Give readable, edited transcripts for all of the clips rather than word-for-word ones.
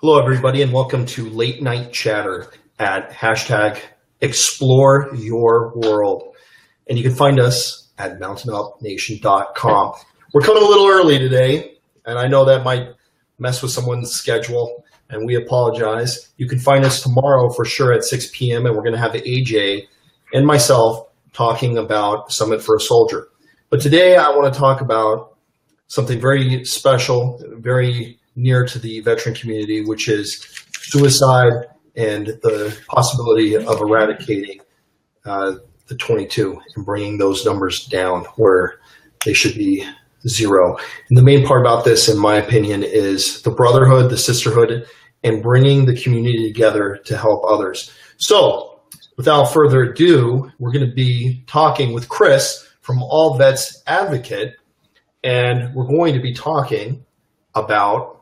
Hello, everybody, and welcome to Late Night Chatter at hashtag Explore Your World. And you can find us at mountainupnation.com. We're coming a little early today, and I know that might mess with someone's schedule, and we apologize. You can find us tomorrow for sure at 6 p.m., and we're going to have AJ and myself talking about Summit for a Soldier. But today I want to talk about something very special, very near to the veteran community, which is suicide and the possibility of eradicating the 22 and bringing those numbers down where they should be zero. And the main part about this, in my opinion, is the brotherhood, the sisterhood, and bringing the community together to help others. So without further ado, we're going to be talking with Chris from All Vets Advocate, and we're going to be talking about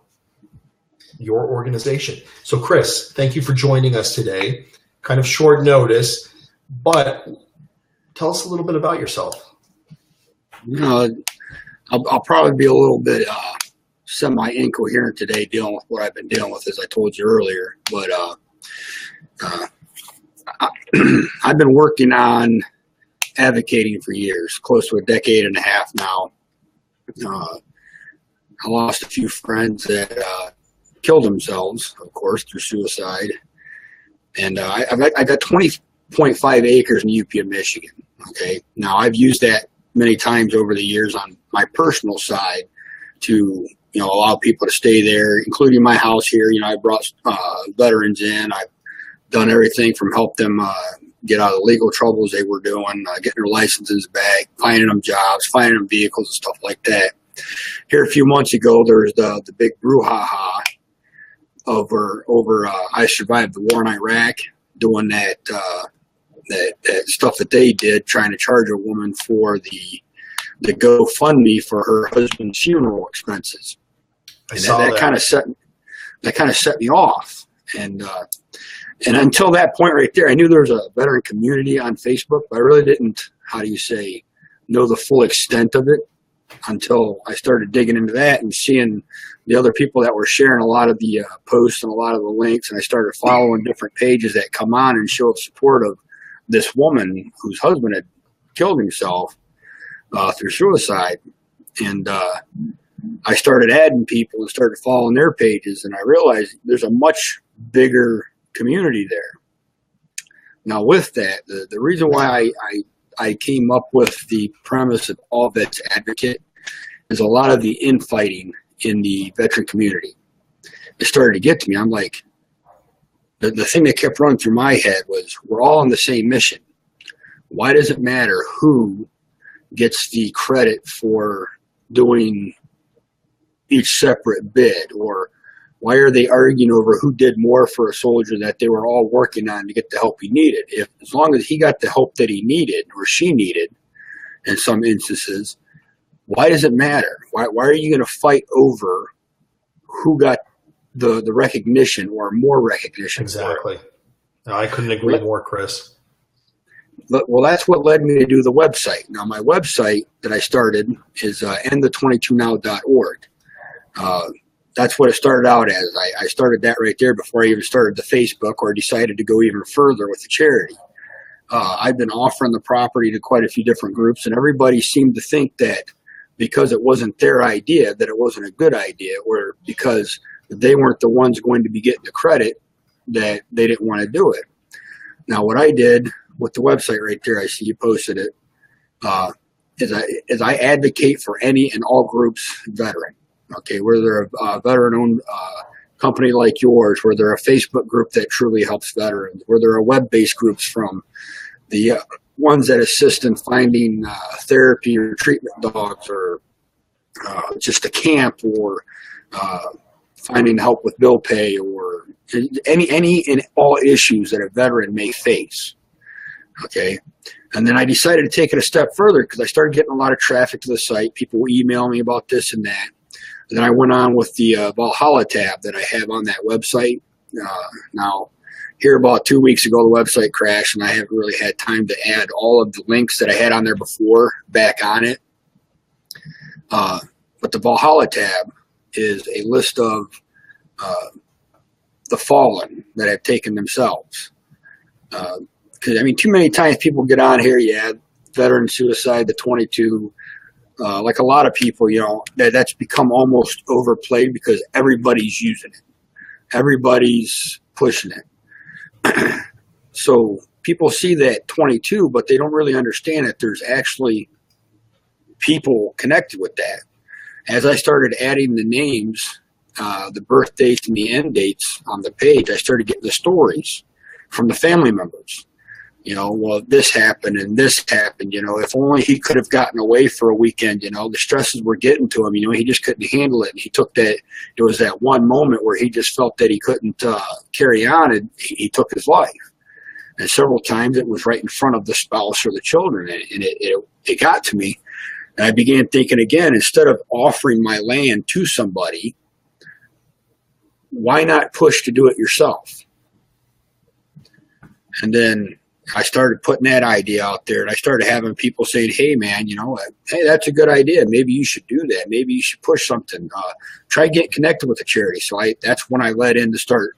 your organization. So Chris, thank you for joining us today. Kind of short notice, but tell us a little bit about yourself. I'll probably be a little bit semi-incoherent today dealing with what I've been dealing with, as I told you earlier. But I've been working on advocating for years, close to a decade and a half now. I lost a few friends that killed themselves, of course, through suicide. And I got 20.5 acres in UP of Michigan. Okay. Now I've used that many times over the years on my personal side to, allow people to stay there, including my house here. I brought veterans in. I've done everything from help them get out of the legal troubles they were doing, getting their licenses back, finding them jobs, finding them vehicles and stuff like that. Here a few months ago, there was the big brouhaha over I survived the war in Iraq, doing that stuff that they did, trying to charge a woman for the GoFundMe for her husband's funeral expenses. And that kind of set me off. And until that point right there, I knew there was a veteran community on Facebook, but I really didn't, know the full extent of it until I started digging into that and seeing the other people that were sharing a lot of the posts and a lot of the links. And I started following different pages that come on and show support of this woman whose husband had killed himself through suicide. And I started adding people and started following their pages, and I realized there's a much bigger community there. Now with that, the reason why I came up with the premise of All Vets Advocate is a lot of the infighting in the veteran community. It started to get to me. I'm like, the thing that kept running through my head was, we're all on the same mission. Why does it matter who gets the credit for doing each separate bid? Or why are they arguing over who did more for a soldier that they were all working on to get the help he needed? As long as he got the help that he needed, or she needed in some instances, why does it matter? Why are you going to fight over who got the recognition or more recognition? Exactly. No, I couldn't agree more, Chris. Well, that's what led me to do the website. Now, my website that I started is endthe22now.org. That's what it started out as. I started that right there before I even started the Facebook or decided to go even further with the charity. I've been offering the property to quite a few different groups, and everybody seemed to think that because it wasn't their idea, that it wasn't a good idea, or because they weren't the ones going to be getting the credit, that they didn't want to do it. Now, what I did with the website right there, I see you posted it, is I advocate for any and all groups veteran. Okay, whether they're a veteran-owned company like yours, where they're a Facebook group that truly helps veterans, where there are web-based groups from the ones that assist in finding therapy or treatment dogs, or just a camp, or finding help with bill pay, or any and all issues that a veteran may face. Okay, and then I decided to take it a step further because I started getting a lot of traffic to the site. People would email me about this and that. And then I went on with the Valhalla tab that I have on that website. Now, here about 2 weeks ago, the website crashed, and I haven't really had time to add all of the links that I had on there before back on it. But the Valhalla tab is a list of the fallen that have taken themselves. Because I mean, too many times people get on here, veteran suicide, the 22. Like a lot of people, that's become almost overplayed because everybody's using it. Everybody's pushing it. So people see that 22, but they don't really understand that there's actually people connected with that. As I started adding the names, the birth dates and the end dates on the page, I started getting the stories from the family members. Well, this happened and this happened, if only he could have gotten away for a weekend, the stresses were getting to him, he just couldn't handle it. And he took that, there was that one moment where he just felt that he couldn't carry on, and he took his life. And several times it was right in front of the spouse or the children, and it got to me. And I began thinking again, instead of offering my land to somebody, why not push to do it yourself? And then I started putting that idea out there, and I started having people saying, hey, man, hey, that's a good idea. Maybe you should do that. Maybe you should push something. Try get connected with a charity. So that's when I led in to start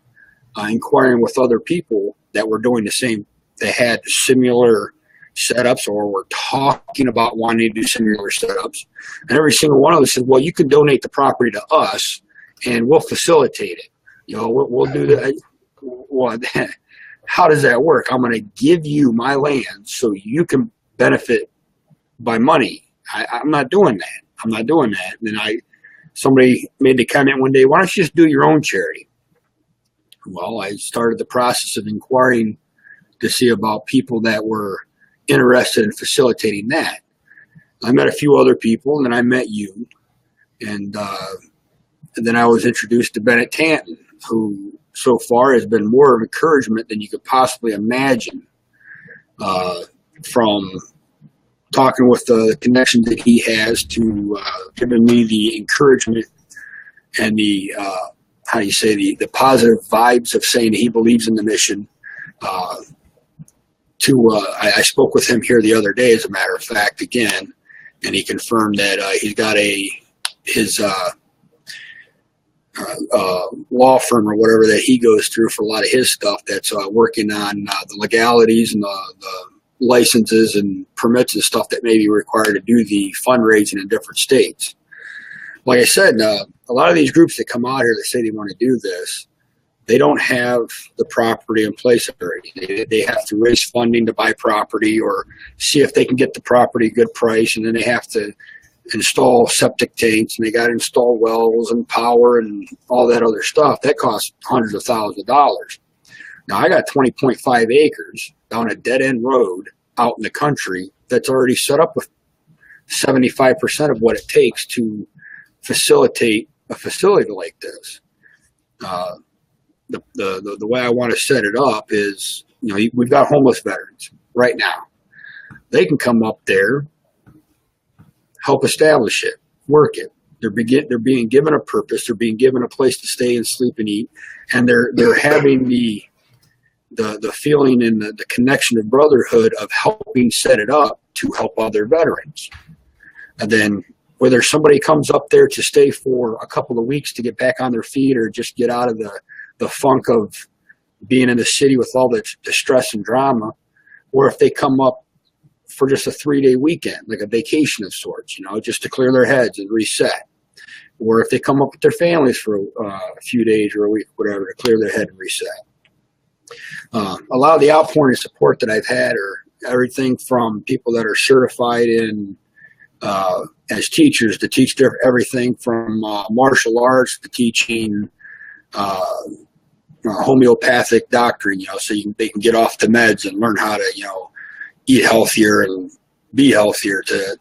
inquiring with other people that were doing the same. They had similar setups or were talking about wanting to do similar setups. And every single one of them said, well, you can donate the property to us, and we'll facilitate it. We'll do that. Well, how does that work? I'm going to give you my land so you can benefit by money. I'm not doing that. I'm not doing that. And then somebody made the comment one day, why don't you just do your own charity? Well, I started the process of inquiring to see about people that were interested in facilitating that. I met a few other people, and then I met you. And then I was introduced to Bennett Tanton, who so far has been more of encouragement than you could possibly imagine, from talking with the connections that he has to giving me the encouragement and the the positive vibes of saying that he believes in the mission. I spoke with him here the other day, as a matter of fact, again, and he confirmed that he's got his law firm or whatever that he goes through for a lot of his stuff that's working on the legalities and the licenses and permits and stuff that may be required to do the fundraising in different states. Like I said, a lot of these groups that come out here that say they want to do this, they don't have the property in place already. They have to raise funding to buy property or see if they can get the property a good price, and then they have to install septic tanks, and they got to install wells and power and all that other stuff. That costs hundreds of thousands of dollars. Now, I got 20.5 acres down a dead-end road out in the country that's already set up with 75% of what it takes to facilitate a facility like this. The way I want to set it up is, we've got homeless veterans right now. They can come up there, help establish it, work it. They're being given a purpose. They're being given a place to stay and sleep and eat, and they're having the feeling and the connection of brotherhood of helping set it up to help other veterans. And then whether somebody comes up there to stay for a couple of weeks to get back on their feet or just get out of the funk of being in the city with all the stress and drama, or if they come up for just a 3-day weekend, like a vacation of sorts, just to clear their heads and reset. Or if they come up with their families for a few days or a week, whatever, to clear their head and reset. A lot of the outpouring support that I've had are everything from people that are certified in as teachers to teach everything from martial arts to teaching homeopathic doctrine, so they can get off the meds and learn how to, eat healthier and be healthier, to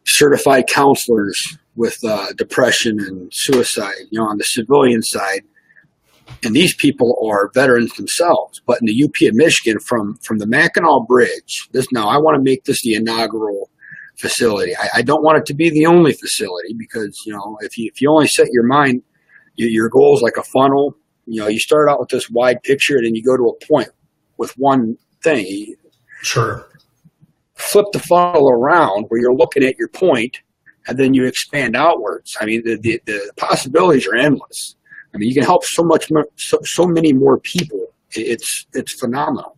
certified counselors with depression and suicide, on the civilian side. And these people are veterans themselves. But in the UP of Michigan, from the Mackinac Bridge, now I want to make this the inaugural facility. I don't want it to be the only facility because, if you only set your mind, your goal is like a funnel. You start out with this wide picture, and then you go to a point with one thing. Sure. Flip the funnel around where you're looking at your point, and then you expand outwards. I mean, the possibilities are endless. I mean, you can help so many more people. It's phenomenal.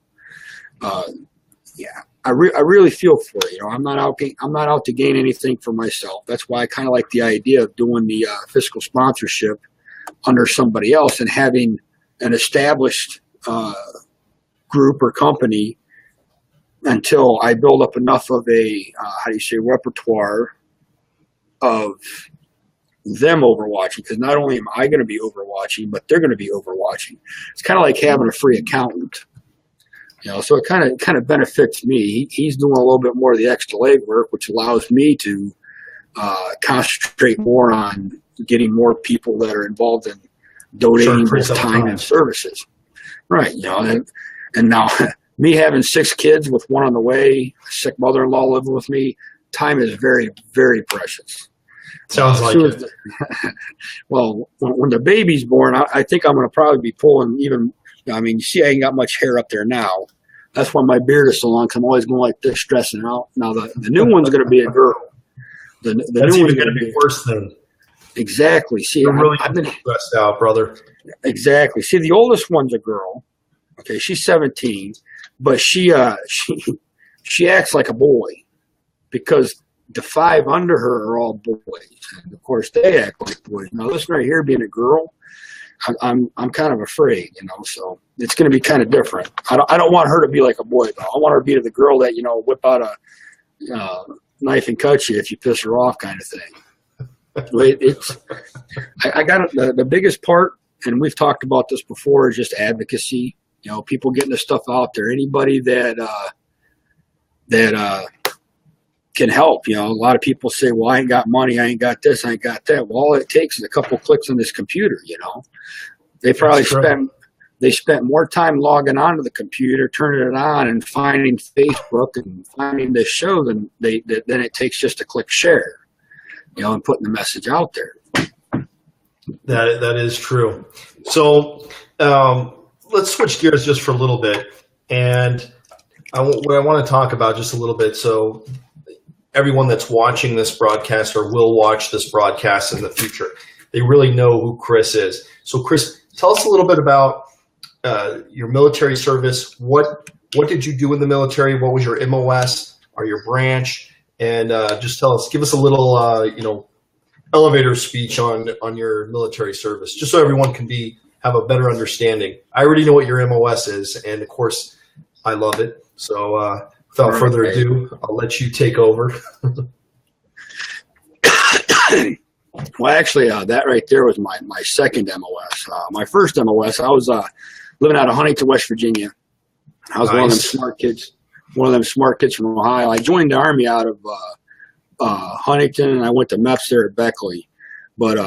Yeah, I really feel for it. I'm not out to gain anything for myself. That's why I kind of like the idea of doing the fiscal sponsorship under somebody else and having an established group or company until I build up enough of a repertoire of them overwatching, because not only am I going to be overwatching, but they're going to be overwatching. It's kind of like having a free accountant, so it kind of benefits me. He's doing a little bit more of the extra legwork, which allows me to concentrate more on getting more people that are involved in donating both time and services. Right. And now me having 6 kids with one on the way, a sick mother-in-law living with me, time is very, very precious. Sounds like it. Well, when the baby's born, I think I'm going to probably be pulling even. I mean, you see, I ain't got much hair up there now. That's why my beard is so long. 'Cause I'm always going like this, stressing out. Now the new one's going to be a girl. That's new one's going to be worse than. Exactly. See, I've been stressed out, brother. Exactly. See, the oldest one's a girl. Okay, she's 17, but she acts like a boy because the 5 under her are all boys, and of course they act like boys. Now this right here being a girl, I'm kind of afraid, So it's going to be kind of different. I don't want her to be like a boy though. I want her to be the girl that whip out a knife and cut you if you piss her off, kind of thing. I got the biggest part, and we've talked about this before, is just advocacy. People getting the stuff out there. Anybody that can help. A lot of people say, "Well, I ain't got money. I ain't got this. I ain't got that." Well, all it takes is a couple clicks on this computer. They probably spent more time logging onto the computer, turning it on, and finding Facebook and finding this show than it takes just to click share. And putting the message out there. That is true. So let's switch gears just for a little bit, and what I want to talk about just a little bit. So everyone that's watching this broadcast or will watch this broadcast in the future, they really know who Chris is. So Chris, tell us a little bit about your military service. What did you do in the military? What was your MOS or your branch? And just give us a little, elevator speech on your military service, just so everyone can have a better understanding. I already know what your MOS is, and of course, I love it. So without further ado, I'll let you take over. Well, actually, that right there was my second MOS. My first MOS, I was living out of Huntington, West Virginia. I was one of them smart kids. From Ohio. I joined the Army out of Huntington, and I went to MEPS there at Beckley. But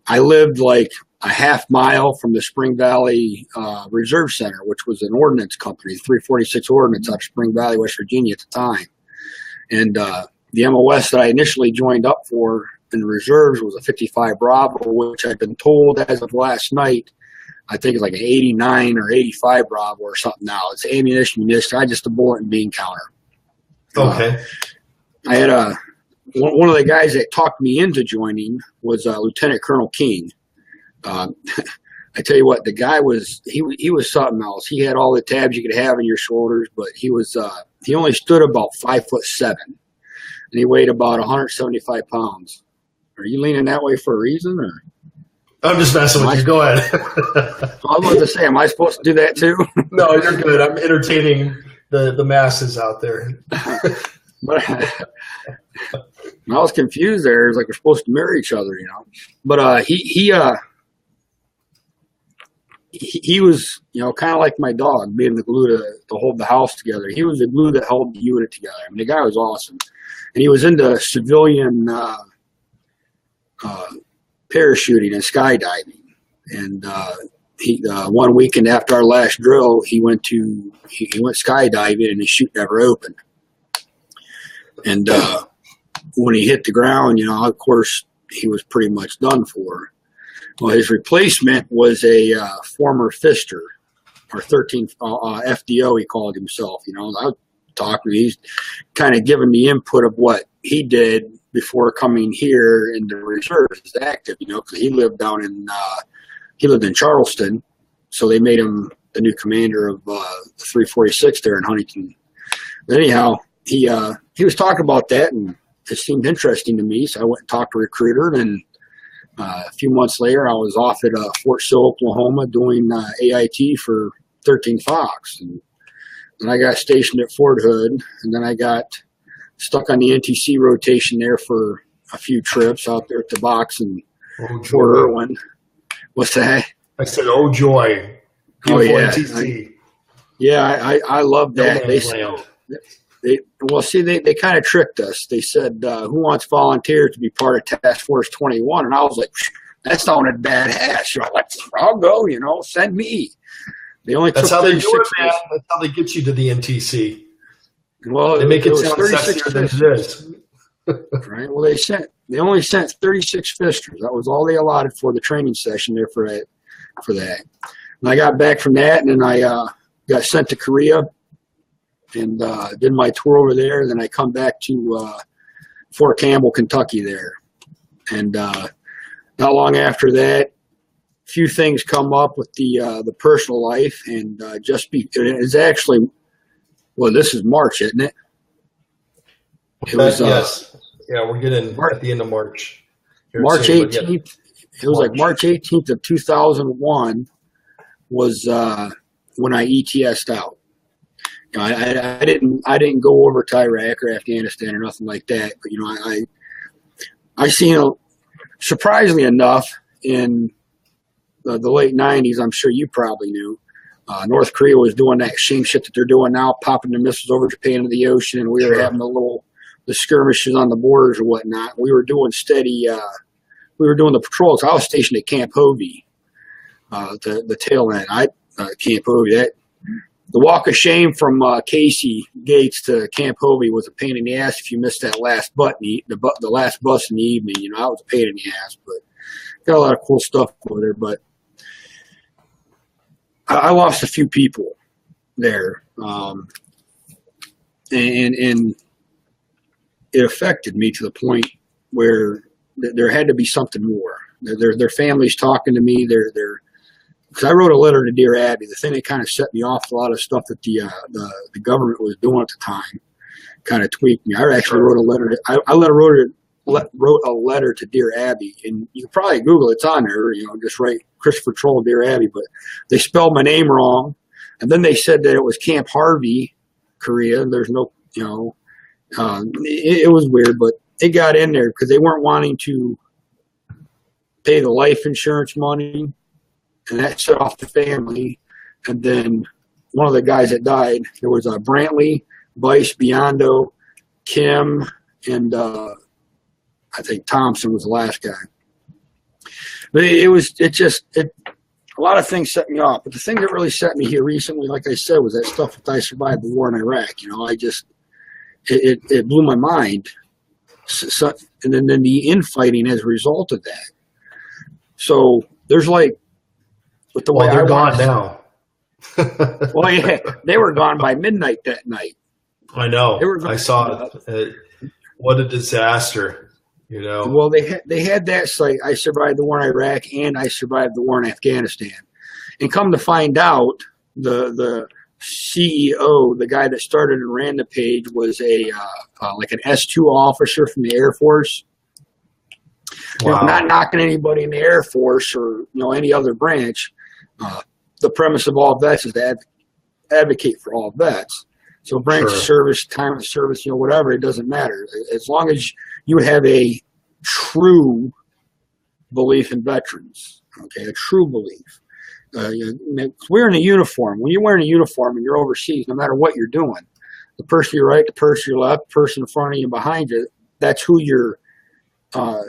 I lived like a half mile from the Spring Valley Reserve Center, which was an ordnance company, 346 Ordnance out of Spring Valley, West Virginia at the time. And the MOS that I initially joined up for in the reserves was a 55 Bravo, which I've been told as of last night, I think it's like an 89 or 85 Bravo or something now. It's ammunition, I just a bullet and bean counter. Okay. I had one of the guys that talked me into joining was Lieutenant Colonel King. I tell you what, the guy was something else. He had all the tabs you could have on your shoulders, but he only stood about 5'7", and he weighed about 175 pounds. Are you leaning that way for a reason, or? I'm just messing with you. Go ahead. I was about to say, am I supposed to do that too? No, you're good. I'm entertaining the masses out there. But I was confused there. It's like we're supposed to marry each other, But he was, kind of like my dog, being the glue to hold the house together. He was the glue that held the unit together. I mean, the guy was awesome. And he was into civilian parachuting and skydiving. And one weekend after our last drill, he went skydiving, and his chute never opened. And when he hit the ground, of course, he was pretty much done for. Well, his replacement was a former Fister, or 13th FDO, he called himself. I was talking, he's kind of giving me input of what he did before coming here in the reserves active, because he lived down in he lived in Charleston, so they made him the new commander of the 346 there in Huntington. But anyhow, he was talking about that, and it seemed interesting to me, so I went and talked to a recruiter, and a few months later, I was off at Fort Sill, Oklahoma, doing AIT for 13 Fox, and then I got stationed at Fort Hood, and then I got stuck on the NTC rotation there for a few trips out there at the box and Fort Irwin. What's that? I said, "Oh joy!" Beautiful NTC. I love that. They kind of tricked us. They said, "Who wants volunteers to be part of Task Force 21?" And I was like, "That sounded badass." I'll go. Send me. They only That's took how they do it, man. days. That's how they get you to the NTC. Well, They make it sound 36 sexier than fisters, it is. right? Well, they only sent 36 fisters. That was all they allotted for the training session there for that. And I got back from that, and then I got sent to Korea and did my tour over there. Then I come back to Fort Campbell, Kentucky there. And not long after that, a few things come up with the personal life, and it's actually, well, this is March, isn't it? It was, yes. Yeah, we're getting at the end of March. March 18th. It was like March 18th of 2001 was when I ETS'd out. I didn't go over to Iraq or Afghanistan or nothing like that. But I seen, surprisingly enough, in the late 90s, I'm sure you probably knew, North Korea was doing that same shit that they're doing now, popping the missiles over Japan into the ocean, and we were having the skirmishes on the borders or whatnot. We were doing we were doing the patrols. I was stationed at Camp Hovey, the tail end. Camp Hovey. The walk of shame from Casey Gates to Camp Hovey was a pain in the ass if you missed that last the last bus in the evening. I was a pain in the ass, but got a lot of cool stuff over there. But I lost a few people there, and it affected me to the point where there had to be something more. Their families talking to me. Because I wrote a letter to Dear Abby. The thing that kind of set me off a lot of stuff that the government was doing at the time kind of tweaked me. I actually wrote a letter. I wrote a letter to Dear Abby, and you can probably Google it. It's on there. Just write Christopher Troll, Dear Abby. But they spelled my name wrong, and then they said that it was Camp Harvey, Korea. There's no, it was weird, but it got in there because they weren't wanting to pay the life insurance money, and that set off the family. And then one of the guys that died, there was Brantley, Bice, Biondo, Kim, and I think Thompson was the last guy. But a lot of things set me off. But the thing that really set me here recently, like I said, was that stuff that I survived the war in Iraq. It blew my mind. And then the infighting as a result of that. So there's with the way they're gone now. Well, yeah, they were gone by midnight that night. I know. I saw it. What a disaster. Well, they had that site. I survived the war in Iraq and I survived the war in Afghanistan. And come to find out, the CEO, the guy that started and ran the page, was like an S2 officer from the Air Force. Wow. Not knocking anybody in the Air Force or any other branch. The premise of all vets is to advocate for all vets. So branch of service, time of service, whatever, it doesn't matter. As long as you have a true belief in veterans, okay, a true belief. Wearing a uniform, when you're wearing a uniform and you're overseas, no matter what you're doing, the person to your right, the person to your left, the person in front of you and behind you, that's who you're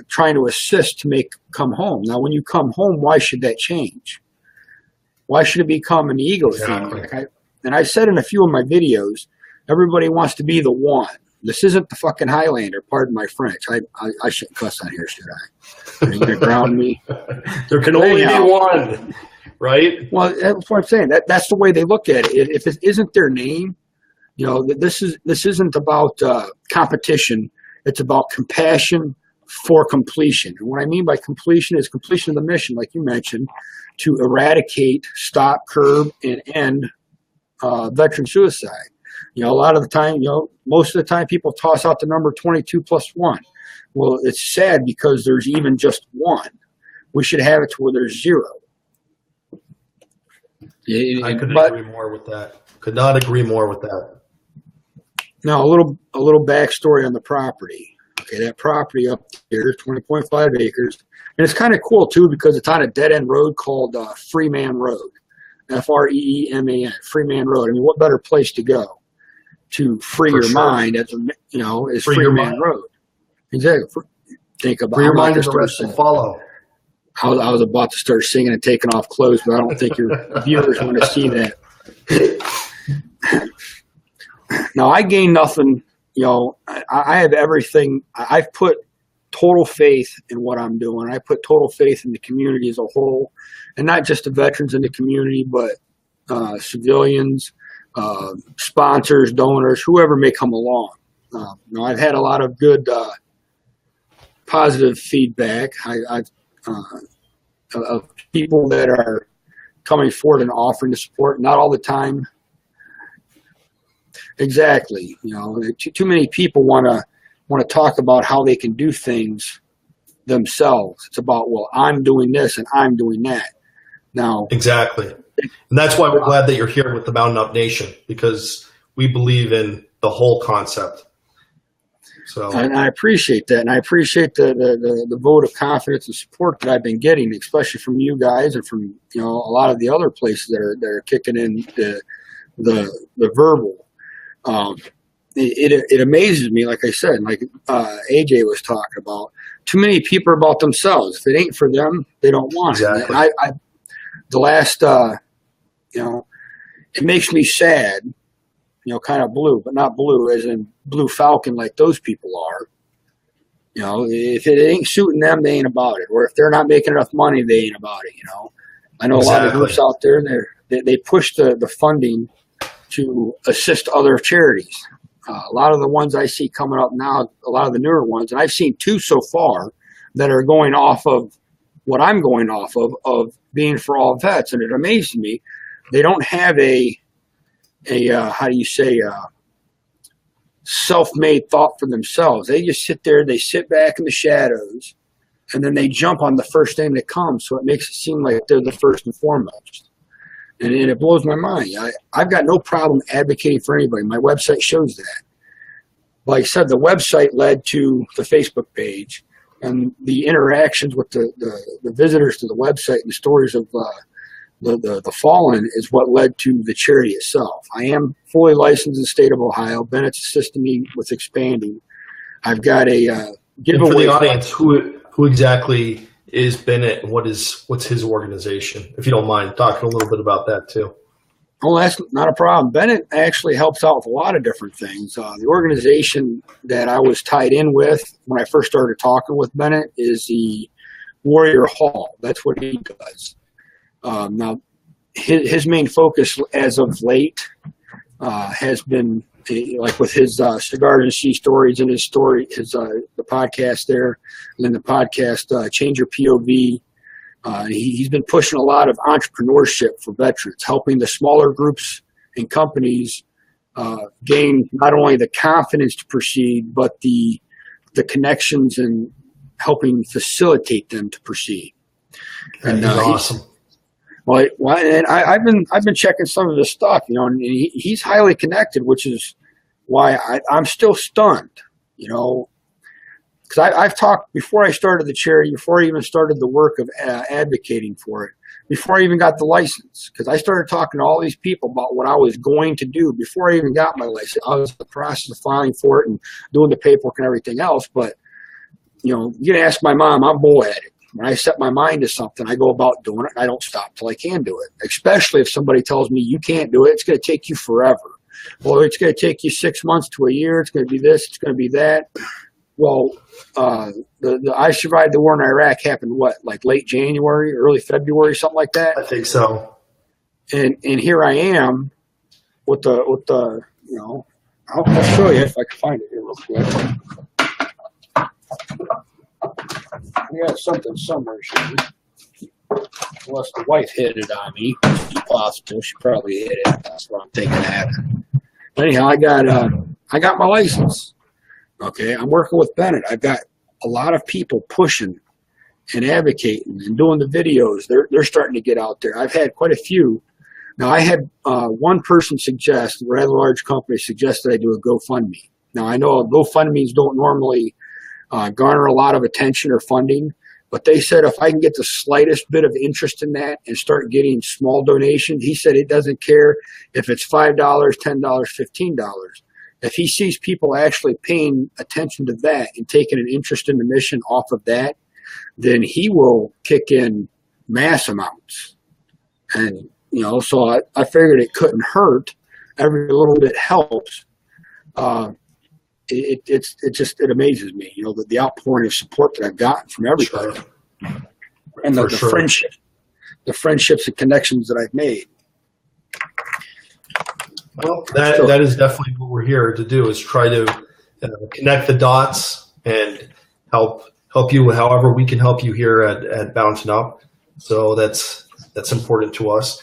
trying to assist to make come home. Now, when you come home, why should that change? Why should it become an ego thing? And I said in a few of my videos, everybody wants to be the one. This isn't the fucking Highlander. Pardon my French. I shouldn't cuss on here, should I? Are you going to ground me? There can only be one, right? Well, that's what I'm saying. That's the way they look at it. If it isn't their name, this isn't about competition. It's about compassion, for completion. And what I mean by completion is completion of the mission, like you mentioned, to eradicate, stop, curb, and end veteran suicide. A lot of the time, most of the time people toss out the number 22 plus 1. Well, it's sad because there's even just 1. We should have it to where there's 0. I couldn't agree more with that. Could not agree more with that. Now, a little backstory on the property. Okay, that property up there is 20.5 acres. And it's kind of cool, too, because it's on a dead-end road called Freeman Road. Freeman, Freeman Road. I mean, what better place to go to free your mind as is Freeman Road. Exactly. Think about free your mind and the rest will follow. I was about to start singing and taking off clothes, but I don't think your viewers want to see that. Now, I gain nothing. I have everything. I've put total faith in what I'm doing. I put total faith in the community as a whole, and not just the veterans in the community, but civilians, sponsors, donors, whoever may come along. I've had a lot of good positive feedback. I've of people that are coming forward and offering to support. Not all the time. Exactly. Too many people want to talk about how they can do things themselves. It's about, well, I'm doing this and I'm doing that. Now, exactly. And that's why we're glad that you're here with the Mountain Up Nation, because we believe in the whole concept. So, and I appreciate that. And I appreciate the vote of confidence and support that I've been getting, especially from you guys and from, a lot of the other places that are kicking in the verbal. It amazes me, like I said, like AJ was talking about, too many people are about themselves. If it ain't for them, they don't want it. And the last, it makes me sad, kind of blue, but not blue as in blue falcon like those people are. If it ain't suiting them, they ain't about it. Or if they're not making enough money, they ain't about it, I know a lot of groups out there, they push the funding to assist other charities. A lot of the ones I see coming up now, a lot of the newer ones, and I've seen 2 so far that are going off of what I'm going off of being for all vets. And it amazes me. They don't have a self-made thought for themselves. They just sit there, they sit back in the shadows, and then they jump on the first thing that comes. So it makes it seem like they're the first and foremost. And it blows my mind. I've got no problem advocating for anybody. My website shows that. Like I said, the website led to the Facebook page, and the interactions with the visitors to the website and the stories of the fallen is what led to the charity itself. I am fully licensed in the state of Ohio. Bennett's assisting me with expanding. I've got a giveaway. And for the audience, who exactly is Bennett, and what's his organization? If you don't mind talking a little bit about that too. Oh, that's not a problem. Bennett actually helps out with a lot of different things. The organization that I was tied in with when I first started talking with Bennett is the Warrior Hall. That's what he does. Now, his main focus as of late has been like with his Cigars and Sea Stories and his the podcast there, and then the podcast Change Your POV. He's been pushing a lot of entrepreneurship for veterans, helping the smaller groups and companies gain not only the confidence to proceed, but the connections and helping facilitate them to proceed. And awesome. Well, and I've been checking some of his stuff, and he's highly connected, which is why I'm still stunned, because I've talked before I started the charity, before I even started the work of advocating for it, before I even got the license, because I started talking to all these people about what I was going to do before I even got my license. I was in the process of filing for it and doing the paperwork and everything else, but you can ask my mom, I'm bull at it. When I set my mind to something, I go about doing it. I don't stop till I can do it, especially if somebody tells me you can't do it. It's going to take you forever. Well, it's going to take you 6 months to a year. It's going to be this. It's going to be that. Well, I survived the war in Iraq happened, like late January, early February, something like that? I think so. And here I am with the I'll show you if I can find it here real quick. We got something somewhere, Shane. Unless the wife hit it on me. It's possible. She probably hit it. That's what I'm thinking happened. Anyhow, I got my license. Okay, I'm working with Bennett. I've got a lot of people pushing and advocating and doing the videos. They're starting to get out there. I've had quite a few. Now, I had one person suggest, a rather large company suggested I do a GoFundMe. Now, I know GoFundMes don't normally garner a lot of attention or funding, but they said if I can get the slightest bit of interest in that and start getting small donations, he said it doesn't care if it's $5, $10, $15. If he sees people actually paying attention to that and taking an interest in the mission off of that, then he will kick in mass amounts. And, so I figured it couldn't hurt. Every little bit helps. It amazes me, the outpouring of support that I've gotten from everybody. Sure. And the friendships and connections that I've made. Well, that is definitely what we're here to do, is try to connect the dots and help you however we can help you here at Bouncing Up. So that's important to us.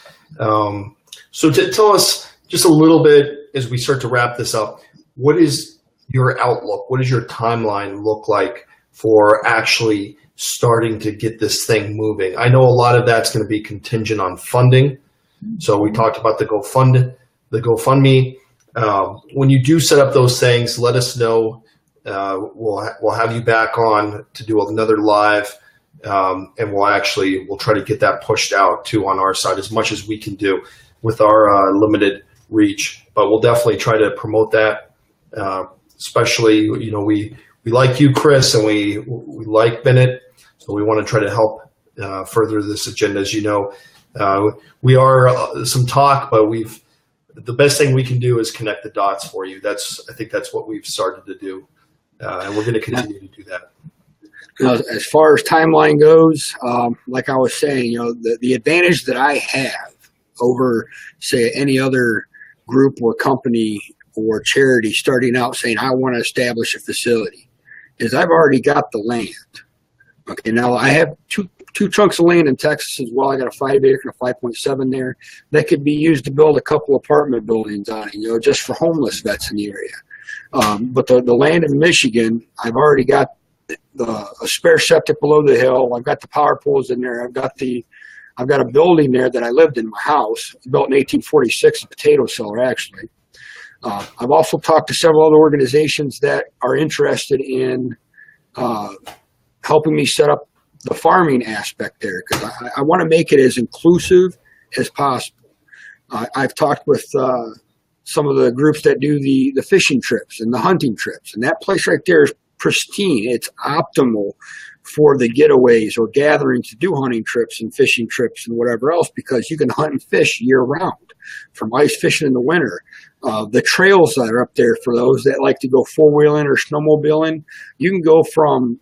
So to tell us just a little bit as we start to wrap this up, what is your outlook? What does your timeline look like for actually starting to get this thing moving? I know a lot of that's going to be contingent on funding. So we talked about the GoFundMe. When you do set up those things, let us know. We'll have you back on to do another live, and we'll try to get that pushed out too on our side as much as we can do with our limited reach. But we'll definitely try to promote that. Especially, we like you, Chris, and we like Bennett, so we want to try to help further this agenda. As you know, we are some talk, but the best thing we can do is connect the dots for you. I think that's what we've started to do, and we're going to continue to do that. As far as timeline goes, like I was saying, the advantage that I have over, say, any other group or company or charity starting out saying, I want to establish a facility, is I've already got the land. Okay, now I have two chunks of land in Texas as well. I got a 5 acre and a 5.7 there that could be used to build a couple apartment buildings on it, just for homeless vets in the area. But the land in Michigan, I've already got a spare septic below the hill. I've got the power poles in there. I've got a building there that I lived in, my house, built in 1846, a potato cellar actually. I've also talked to several other organizations that are interested in helping me set up the farming aspect there, because I want to make it as inclusive as possible. I've talked with some of the groups that do the fishing trips and the hunting trips, and that place right there is pristine. It's optimal for the getaways or gatherings to do hunting trips and fishing trips and whatever else, because you can hunt and fish year round, from ice fishing in the winter. The trails that are up there for those that like to go four-wheeling or snowmobiling, you can go from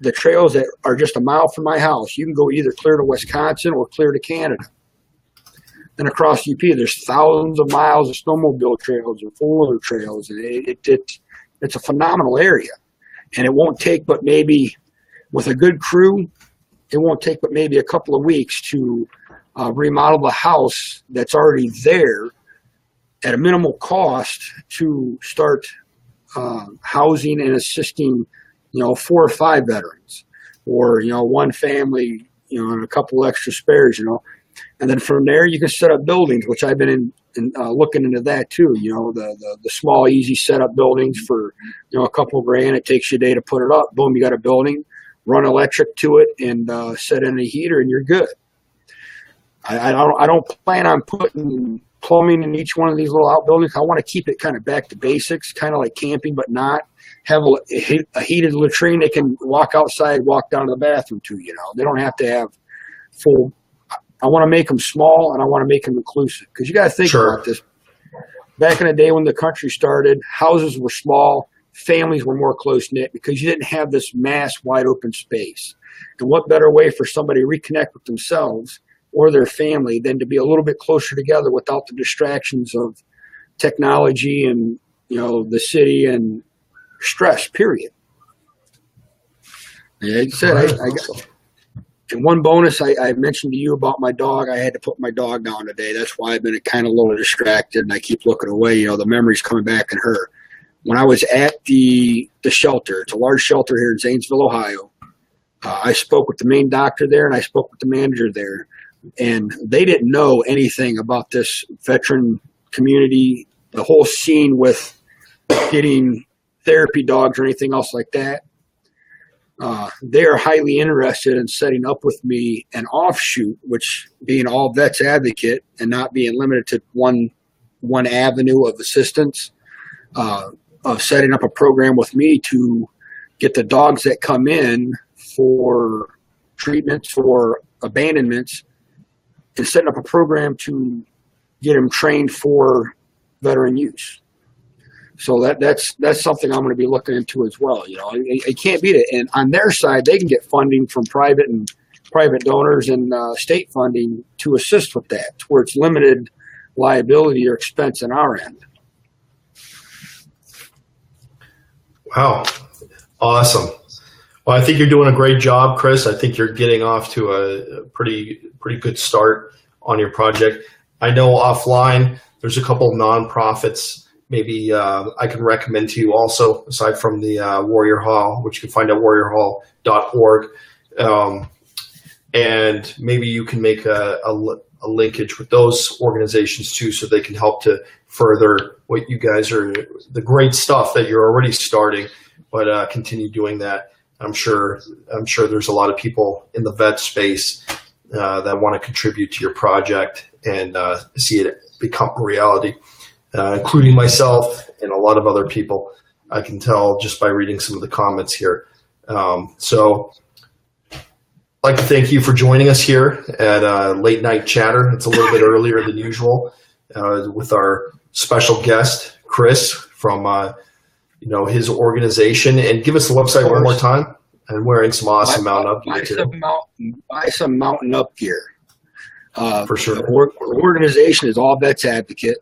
the trails that are just a mile from my house. You can go either clear to Wisconsin or clear to Canada. And across UP, there's thousands of miles of snowmobile trails and four-wheeler trails, and it's a phenomenal area. And it won't take but maybe, with a good crew, it won't take but maybe a couple of weeks to remodel the house that's already there at a minimal cost to start housing and assisting, 4 or 5 veterans, or, one family, and a couple extra spares, And then from there, you can set up buildings, which I've been looking into that too. The small, easy setup buildings for, a couple of grand. It takes you a day to put it up. Boom, you got a building, run electric to it, and set in a heater, and you're good. I don't plan on putting plumbing in each one of these little outbuildings. I want to keep it kind of back to basics, kind of like camping, but not have a heated latrine they can walk outside, walk down to the bathroom to. They don't have to have full. I want to make them small, and I want to make them inclusive, because you got to think about this. Back in the day when the country started, houses were small, families were more close-knit, because you didn't have this mass, wide-open space. And what better way for somebody to reconnect with themselves or their family than to be a little bit closer together without the distractions of technology and, the city and stress, period. Yeah, like I said, I got. And one bonus, I mentioned to you about my dog. I had to put my dog down today. That's why I've been kind of a little distracted, and I keep looking away. The memory's coming back in her. When I was at the shelter, it's a large shelter here in Zanesville, Ohio. I spoke with the main doctor there, and I spoke with the manager there, and they didn't know anything about this veteran community, the whole scene with getting therapy dogs or anything else like that. They are highly interested in setting up with me an offshoot, which being all vets advocate and not being limited to one avenue of assistance, of setting up a program with me to get the dogs that come in for treatments, for abandonments, and setting up a program to get them trained for veteran use. So that's something I'm going to be looking into as well. I can't beat it. And on their side, they can get funding from private donors and state funding to assist with that, where it's limited liability or expense on our end. Wow. Awesome. Well, I think you're doing a great job, Chris. I think you're getting off to a pretty good start on your project. I know offline there's a couple of nonprofits maybe I can recommend to you also, aside from the Warrior Hall, which you can find at warriorhall.org. And maybe you can make a linkage with those organizations too, so they can help to further what you guys are, the great stuff that you're already starting, but continue doing that. I'm sure there's a lot of people in the vet space that want to contribute to your project and see it become a reality. Including myself and a lot of other people, I can tell just by reading some of the comments here. So I'd like to thank you for joining us here at Late Night Chatter. It's a little bit earlier than usual with our special guest, Chris, from his organization. And give us the website one more time. I'm wearing some awesome Mountain Up gear today. Buy some Mountain Up gear. For sure. The organization is All Vets Advocate.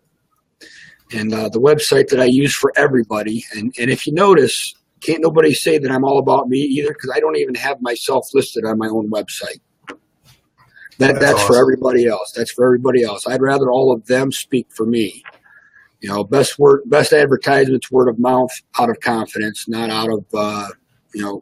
And the website that I use for everybody. And if you notice, can't nobody say that I'm all about me either, because I don't even have myself listed on my own website. That's awesome. For everybody else. That's for everybody else. I'd rather all of them speak for me. Best advertisement's word of mouth, out of confidence, not out of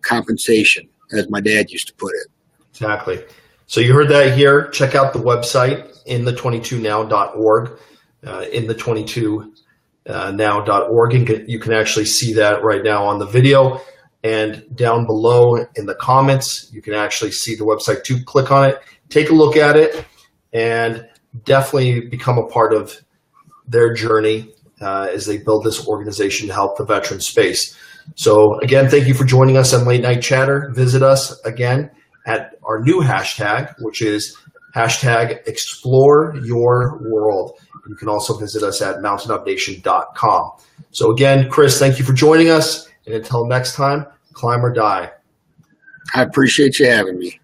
compensation, as my dad used to put it. Exactly. So you heard that here. Check out the website, inthe22now.org. inthe22now.org. You can actually see that right now on the video, and down below in the comments you can actually see the website too. Click on it, take a look at it, and definitely become a part of their journey as they build this organization to help the veteran space. So again, thank you for joining us on Late Night Chatter. Visit us again at our new hashtag, which is #ExploreYourWorld. You can also visit us at mountainupnation.com. So again, Chris, thank you for joining us. And until next time, climb or die. I appreciate you having me.